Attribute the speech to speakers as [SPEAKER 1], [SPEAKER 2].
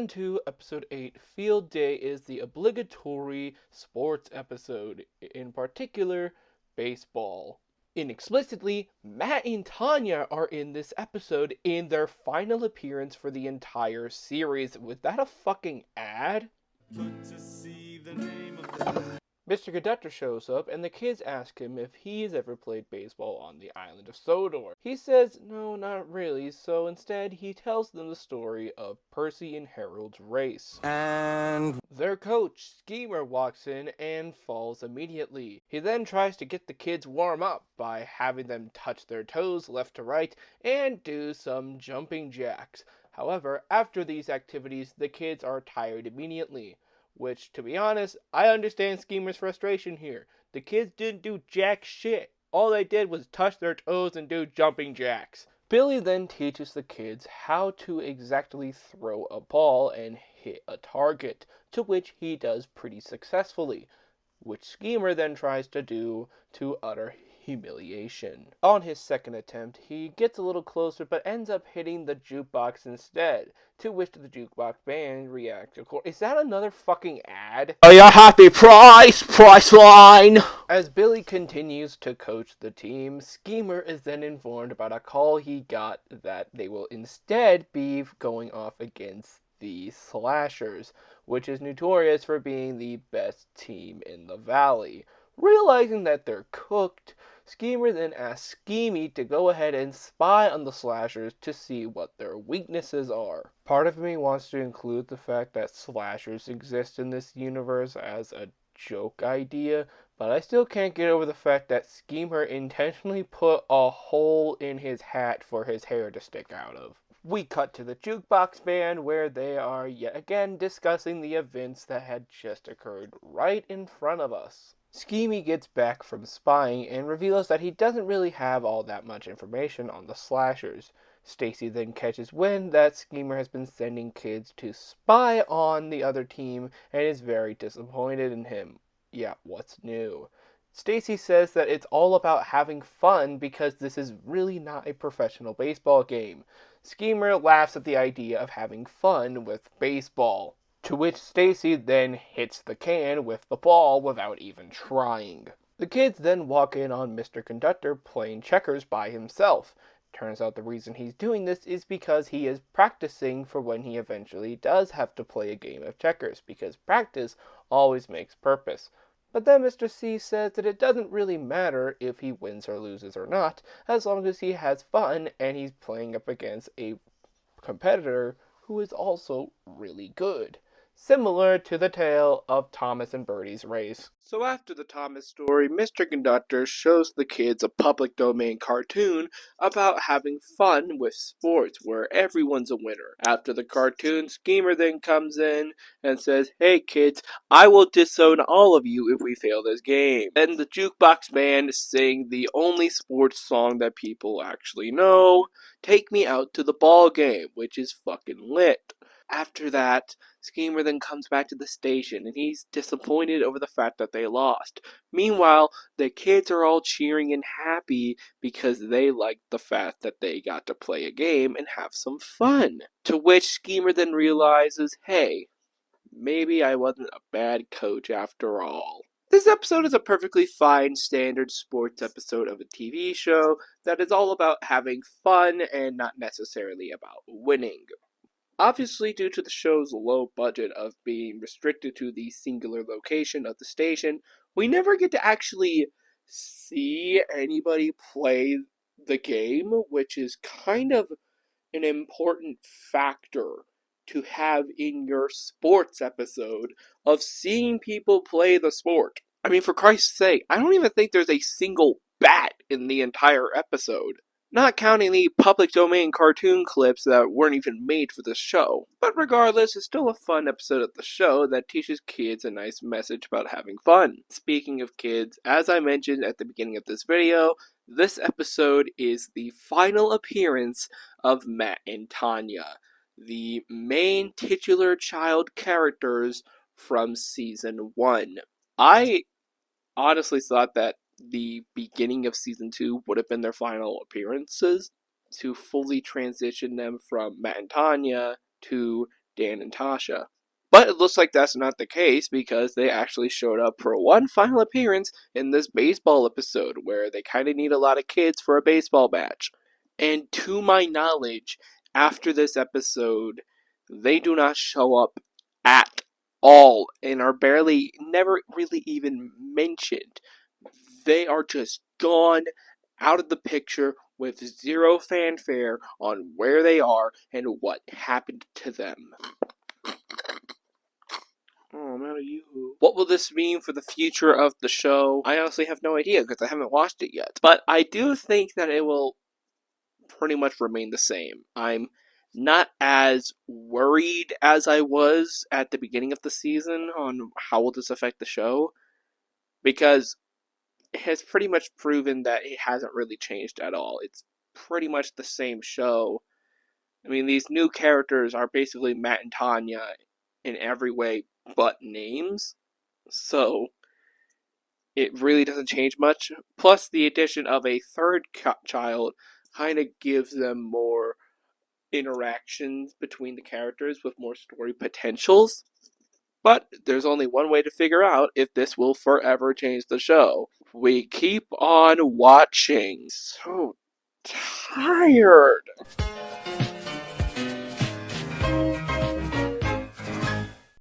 [SPEAKER 1] Season 2, Episode 8, Field Day is the obligatory sports episode, in particular, baseball. Inexplicitly, Matt and Tanya are in this episode in their final appearance for the entire series. Was that a fucking ad? Mr. Conductor shows up, and the kids ask him if he's ever played baseball on the island of Sodor. He says no, not really, so instead he tells them the story of Percy and Harold's race. And their coach, Schemer, walks in and falls immediately. He then tries to get the kids warm up by having them touch their toes left to right and do some jumping jacks. However, after these activities, the kids are tired immediately. Which, to be honest, I understand Schemer's frustration here. The kids didn't do jack shit. All they did was touch their toes and do jumping jacks. Billy then teaches the kids how to exactly throw a ball and hit a target, to which he does pretty successfully, which Schemer then tries to do to utter humiliation. On his second attempt, he gets a little closer but ends up hitting the jukebox instead, to which the jukebox band reacts. Is that another fucking ad? Are you happy, Priceline? As Billy continues to coach the team, Schemer is then informed about a call he got that they will instead be going off against the Slashers, which is notorious for being the best team in the valley. Realizing that they're cooked, Schemer then asks Schemy to go ahead and spy on the Slashers to see what their weaknesses are. Part of me wants to include the fact that Slashers exist in this universe as a joke idea, but I still can't get over the fact that Schemer intentionally put a hole in his hat for his hair to stick out of. We cut to the jukebox band where they are yet again discussing the events that had just occurred right in front of us. Schemy gets back from spying and reveals that he doesn't really have all that much information on the Slashers. Stacy then catches wind that Schemer has been sending kids to spy on the other team and is very disappointed in him. Yeah, what's new? Stacy says that it's all about having fun because this is really not a professional baseball game. Schemer laughs at the idea of having fun with baseball, to which Stacy then hits the can with the ball without even trying. The kids then walk in on Mr. Conductor playing checkers by himself. Turns out the reason he's doing this is because he is practicing for when he eventually does have to play a game of checkers, because practice always makes purpose. But then Mr. C says that it doesn't really matter if he wins or loses or not, as long as he has fun and he's playing up against a competitor who is also really good. Similar to the tale of Thomas and Bertie's race. So after the Thomas story, Mr. Conductor shows the kids a public domain cartoon about having fun with sports where everyone's a winner. After the cartoon, Schemer then comes in and says, "Hey kids, I will disown all of you if we fail this game." And the jukebox band sing the only sports song that people actually know, "Take Me Out to the Ball Game," which is fucking lit. After that, Schemer then comes back to the station and he's disappointed over the fact that they lost. Meanwhile, the kids are all cheering and happy because they like the fact that they got to play a game and have some fun. To which Schemer then realizes, hey, maybe I wasn't a bad coach after all. This episode is a perfectly fine standard sports episode of a TV show that is all about having fun and not necessarily about winning. Obviously, due to the show's low budget of being restricted to the singular location of the station, we never get to actually see anybody play the game, which is kind of an important factor to have in your sports episode of seeing people play the sport. I mean, for Christ's sake, I don't even think there's a single bat in the entire episode. Not counting the public domain cartoon clips that weren't even made for the show. But regardless, it's still a fun episode of the show that teaches kids a nice message about having fun. Speaking of kids, as I mentioned at the beginning of this video, this episode is the final appearance of Matt and Tanya, the main titular child characters from Season 1. I honestly thought that the beginning of Season 2 would have been their final appearances to fully transition them from Matt and Tanya to Dan and Tasha. But it looks like that's not the case because they actually showed up for one final appearance in this baseball episode where they kind of need a lot of kids for a baseball match. And to my knowledge, after this episode, they do not show up at all and are never really even mentioned. They are just gone out of the picture with zero fanfare on where they are and what happened to them. Oh, I'm out of you. What will this mean for the future of the show? I honestly have no idea because I haven't watched it yet. But I do think that it will pretty much remain the same. I'm not as worried as I was at the beginning of the season on how will this affect the show, because it has pretty much proven that it hasn't really changed at all. It's pretty much the same show. I mean, these new characters are basically Matt and Tanya in every way but names, so it really doesn't change much. Plus, the addition of a third child kind of gives them more interactions between the characters with more story potentials. But there's only one way to figure out if this will forever change the show. We keep on watching. So tired.